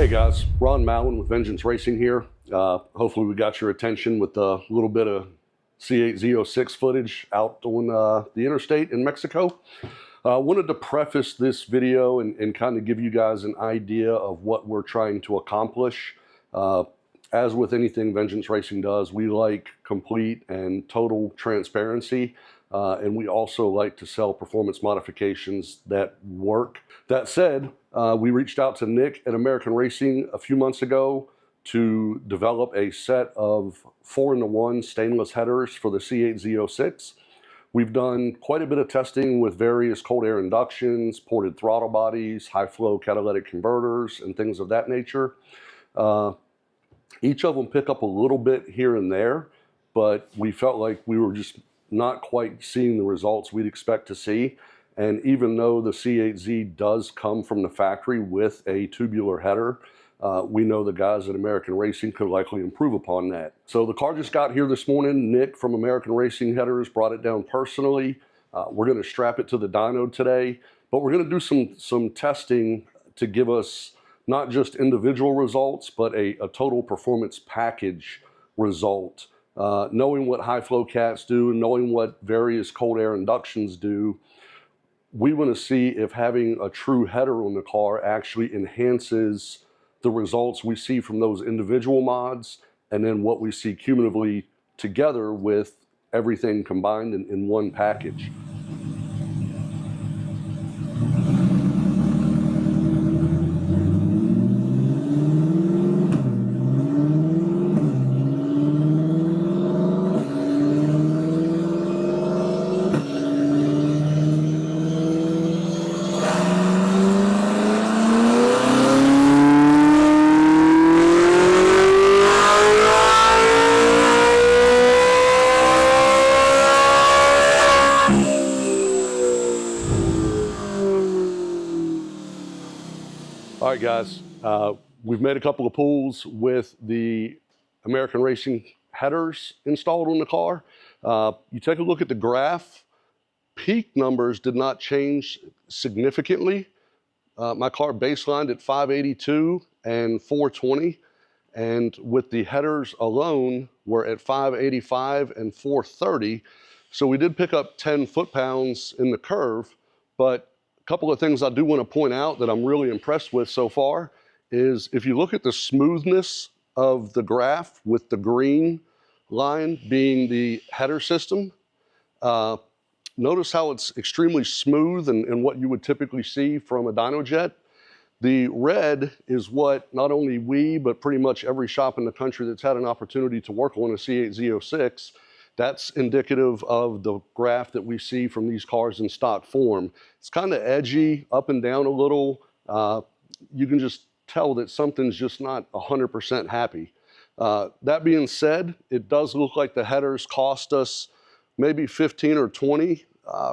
Hey guys, Ron Mallon with Vengeance Racing here. Hopefully we got your attention with a little bit of Z06 footage out on the interstate in Mexico. I wanted to preface this video and kind of give you guys an idea of what we're trying to accomplish. As with anything Vengeance Racing does, we like complete and total transparency. And we also like to sell performance modifications that work. That said, we reached out to Nick at American Racing a few months ago to develop a set of 4-in-1 stainless headers for the Z06. We've done quite a bit of testing with various cold air inductions, ported throttle bodies, high flow catalytic converters, and things of that nature. Each of them pick up a little bit here and there, but we felt like we were just not quite seeing the results we'd expect to see. And even though the C8Z does come from the factory with a tubular header, we know the guys at American Racing could likely improve upon that. So the car just got here this morning. Nick from American Racing Headers brought it down personally. We're going to strap it to the dyno today, but we're going to do some testing to give us not just individual results, but a total performance package result. Knowing what high flow cats do, knowing what various cold air inductions do, we want to see if having a true header on the car actually enhances the results we see from those individual mods, and then what we see cumulatively together with everything combined in one package. All right, guys, we've made a couple of pulls with the American Racing headers installed on the car. You take a look at the graph, peak numbers did not change significantly. My car baselined at 582 and 420, and with the headers alone, we're at 585 and 430. So we did pick up 10 foot-pounds in the curve, but a couple of things I do want to point out that I'm really impressed with so far is if you look at the smoothness of the graph with the green line being the header system, notice how it's extremely smooth and what you would typically see from a dyno jet. The red is what not only we, but pretty much every shop in the country that's had an opportunity to work on a C8 Z06, that's indicative of the graph that we see from these cars in stock form. It's kind of edgy, up and down a little. You can just tell that something's just not 100% happy. That being said, it does look like the headers cost us maybe 15 or 20,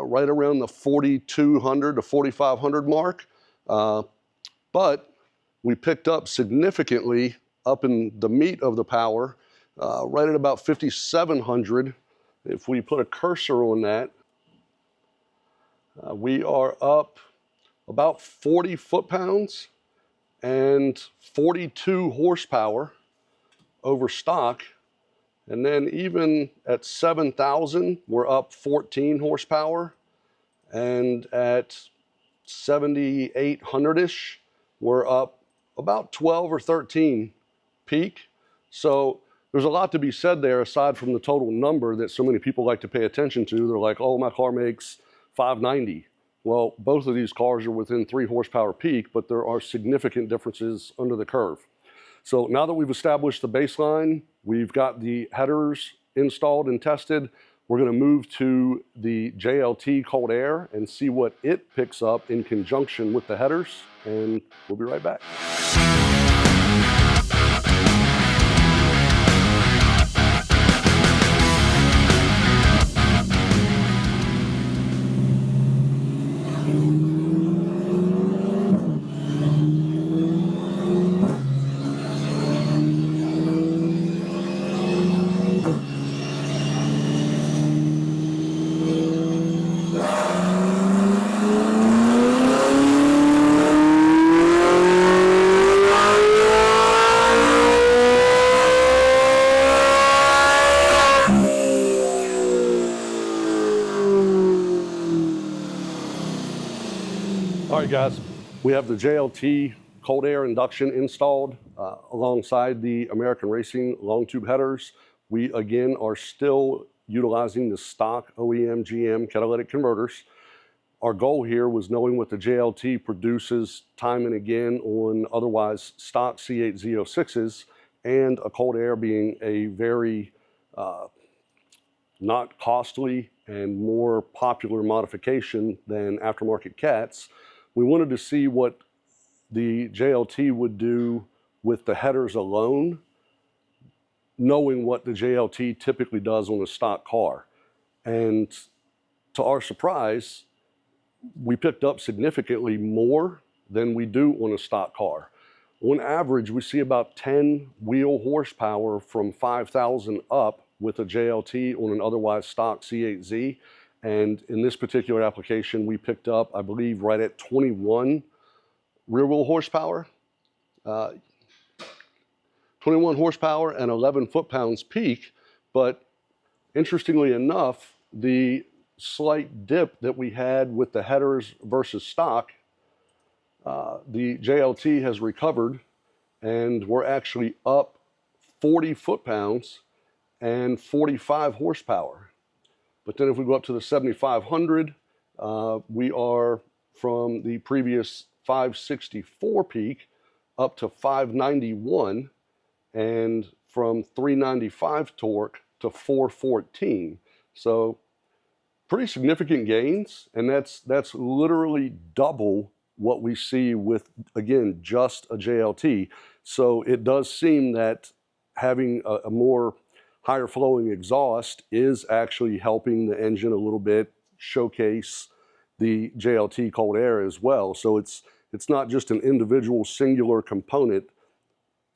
right around the 4,200 to 4,500 mark. But we picked up significantly up in the meat of the power, right at about 5,700. If we put a cursor on that, we are up about 40 foot-pounds and 42 horsepower over stock. And then even at 7,000, we're up 14 horsepower. And at 7,800-ish, we're up about 12 or 13 peak. So there's a lot to be said there aside from the total number that so many people like to pay attention to. They're like, oh, my car makes 590. Well, both of these cars are within 3 horsepower peak, but there are significant differences under the curve. So now that we've established the baseline, we've got the headers installed and tested, we're going to move to the JLT cold air and see what it picks up in conjunction with the headers, and we'll be right back. right, guys, we have the JLT cold air induction installed alongside the American Racing long tube headers. We again are still utilizing the stock OEM GM catalytic converters. Our goal here was knowing what the JLT produces time and again on otherwise stock C8 Z06s, and a cold air being a very not costly and more popular modification than aftermarket cats. We wanted to see what the JLT would do with the headers alone, knowing what the JLT typically does on a stock car. And to our surprise, we picked up significantly more than we do on a stock car. On average, we see about 10 wheel horsepower from 5,000 up with a JLT on an otherwise stock C8Z. And in this particular application, we picked up, I believe, right at 21 rear wheel horsepower, 21 horsepower and 11 foot-pounds peak. But interestingly enough, the slight dip that we had with the headers versus stock, the JLT has recovered, and we're actually up 40 foot-pounds and 45 horsepower. But then if we go up to the 7500, we are from the previous 564 peak up to 591, and from 395 torque to 414. So pretty significant gains, and that's literally double what we see with, again, just a JLT. So it does seem that having a more higher flowing exhaust is actually helping the engine a little bit showcase the JLT cold air as well. So it's not just an individual singular component.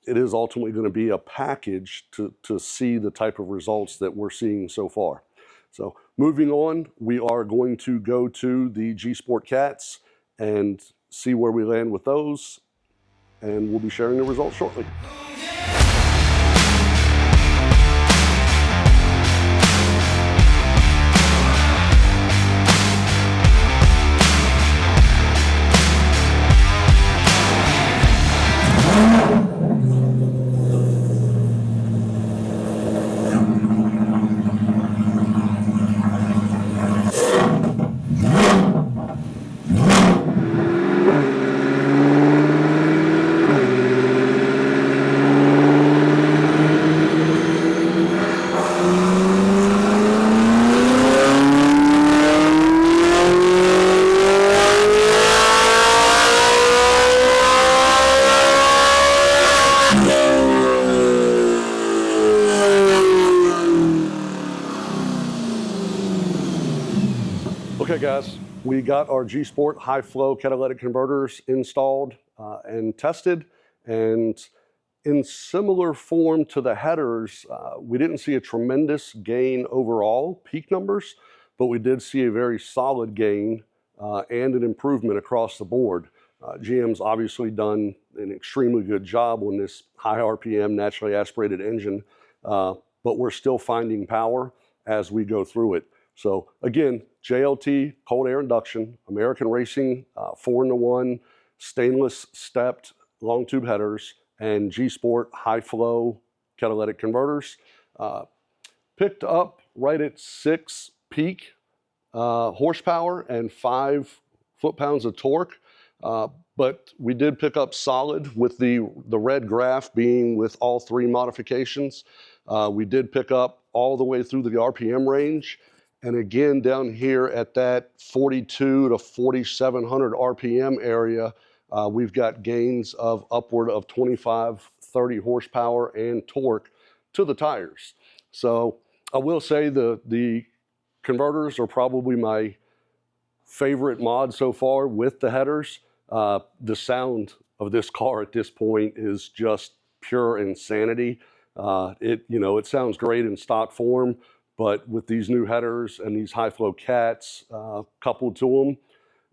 It is ultimately going to be a package to see the type of results that we're seeing so far. So moving on, we are going to go to the G Sport Cats and see where we land with those, and we'll be sharing the results shortly. Okay guys, we got our G Sport high flow catalytic converters installed and tested, and in similar form to the headers, we didn't see a tremendous gain overall, peak numbers, but we did see a very solid gain and an improvement across the board. GM's obviously done an extremely good job on this high RPM naturally aspirated engine, but we're still finding power as we go through it. So again, JLT cold air induction, American Racing 4-in-1 stainless stepped long tube headers, and G Sport high flow catalytic converters. Picked up right at 6 peak horsepower and 5 foot-pounds of torque. But we did pick up solid with the red graph being with all 3 modifications. We did pick up all the way through the RPM range. And again, down here at that 42 to 4,700 RPM area, we've got gains of upward of 25, 30 horsepower and torque to the tires. So I will say the converters are probably my favorite mod so far with the headers. The sound of this car at this point is just pure insanity. It sounds great in stock form, but with these new headers and these high flow cats coupled to them,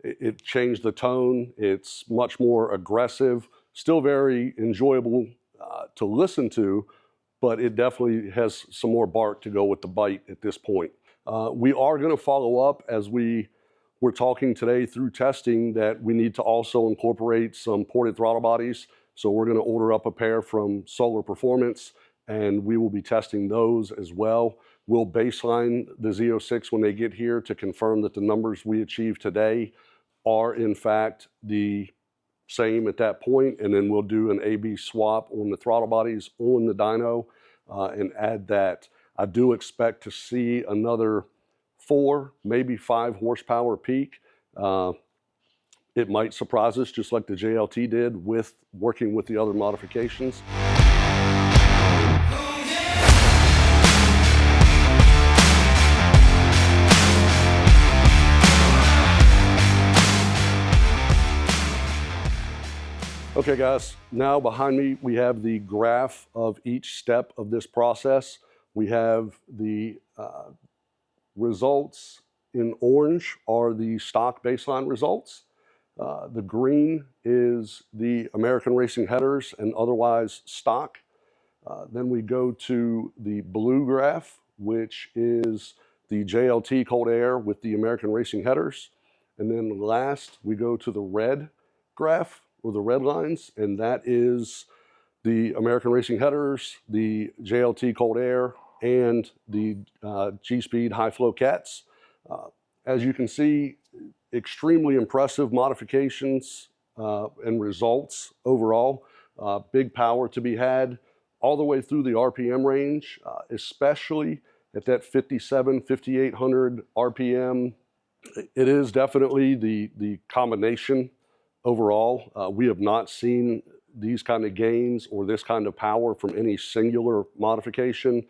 it changed the tone. It's much more aggressive, still very enjoyable to listen to, but it definitely has some more bark to go with the bite at this point. We are going to follow up as we we're talking today through testing that we need to also incorporate some ported throttle bodies. So we're going to order up a pair from Solar Performance, and we will be testing those as well. We'll baseline the Z06 when they get here to confirm that the numbers we achieved today are in fact the same at that point, and then we'll do an A/B swap on the throttle bodies on the dyno and add that. I do expect to see another 4, maybe 5 horsepower peak. It might surprise us, just like the JLT did with working with the other modifications. Okay guys, now behind me we have the graph of each step of this process. We have the results in orange are the stock baseline results. The green is the American Racing headers and otherwise stock. Then we go to the blue graph, which is the JLT cold air with the American Racing headers. And then last we go to the red graph, or the red lines, and that is the American Racing headers, the JLT cold air, and the G-Speed high flow cats. As you can see, extremely impressive modifications and results overall. Big power to be had all the way through the RPM range, especially at that 5,800 RPM. It is definitely the combination overall. We have not seen these kind of gains or this kind of power from any singular modification,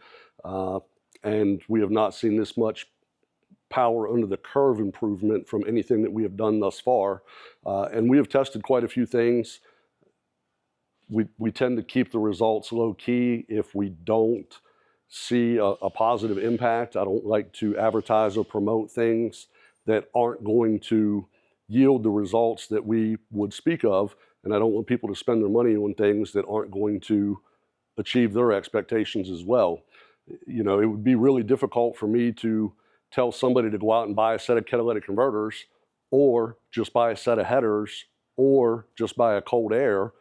and we have not seen this much power under the curve improvement from anything that we have done thus far. And we have tested quite a few things. We tend to keep the results low key if we don't see a positive impact. I don't like to advertise or promote things that aren't going to yield the results that we would speak of, and I don't want people to spend their money on things that aren't going to achieve their expectations as well. You know, it would be really difficult for me to tell somebody to go out and buy a set of catalytic converters, or just buy a set of headers, or just buy a cold air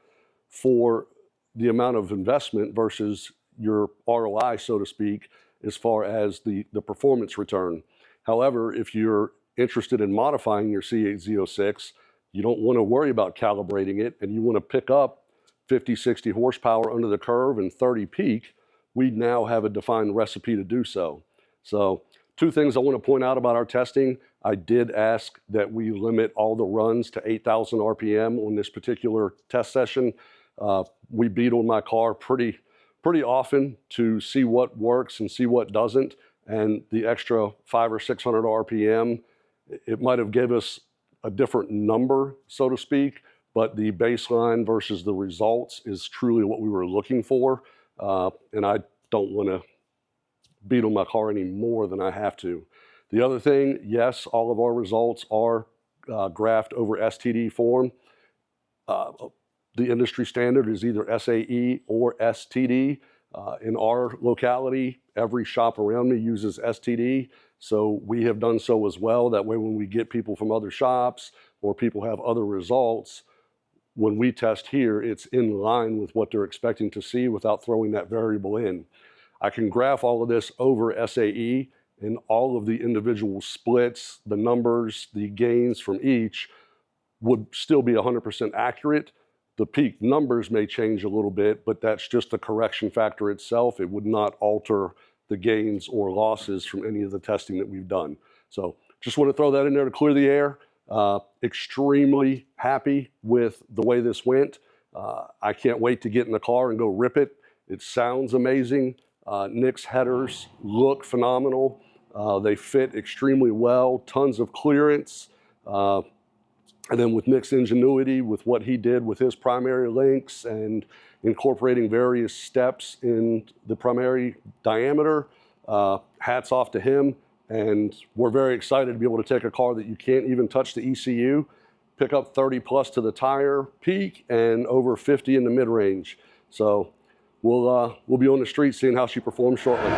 for the amount of investment versus your ROI, so to speak, as far as the performance return. However, if you're interested in modifying your Z06, you don't want to worry about calibrating it, and you want to pick up 50, 60 horsepower under the curve and 30 peak, we now have a defined recipe to do so. So 2 things I want to point out about our testing. I did ask that we limit all the runs to 8,000 RPM on this particular test session. We beat on my car pretty often to see what works and see what doesn't, and the extra 500 or 600 RPM, it might have gave us a different number, so to speak, but the baseline versus the results is truly what we were looking for. And I don't want to beat on my car any more than I have to. The other thing, yes, all of our results are graphed over STD form. The industry standard is either SAE or STD. In our locality, every shop around me uses STD, so we have done so as well. That way when we get people from other shops or people have other results, when we test here, it's in line with what they're expecting to see without throwing that variable in. I can graph all of this over SAE, and all of the individual splits, the numbers, the gains from each would still be 100% accurate. The peak numbers may change a little bit, but that's just the correction factor itself. It would not alter the gains or losses from any of the testing that we've done. So just want to throw that in there to clear the air. Extremely happy with the way this went. I can't wait to get in the car and go rip it. It sounds amazing. Nick's headers look phenomenal. They fit extremely well, tons of clearance. And then with Nick's ingenuity, with what he did with his primary links and incorporating various steps in the primary diameter, hats off to him. And we're very excited to be able to take a car that you can't even touch the ECU, pick up 30 plus to the tire peak and over 50 in the mid-range. So we'll be on the street seeing how she performs shortly.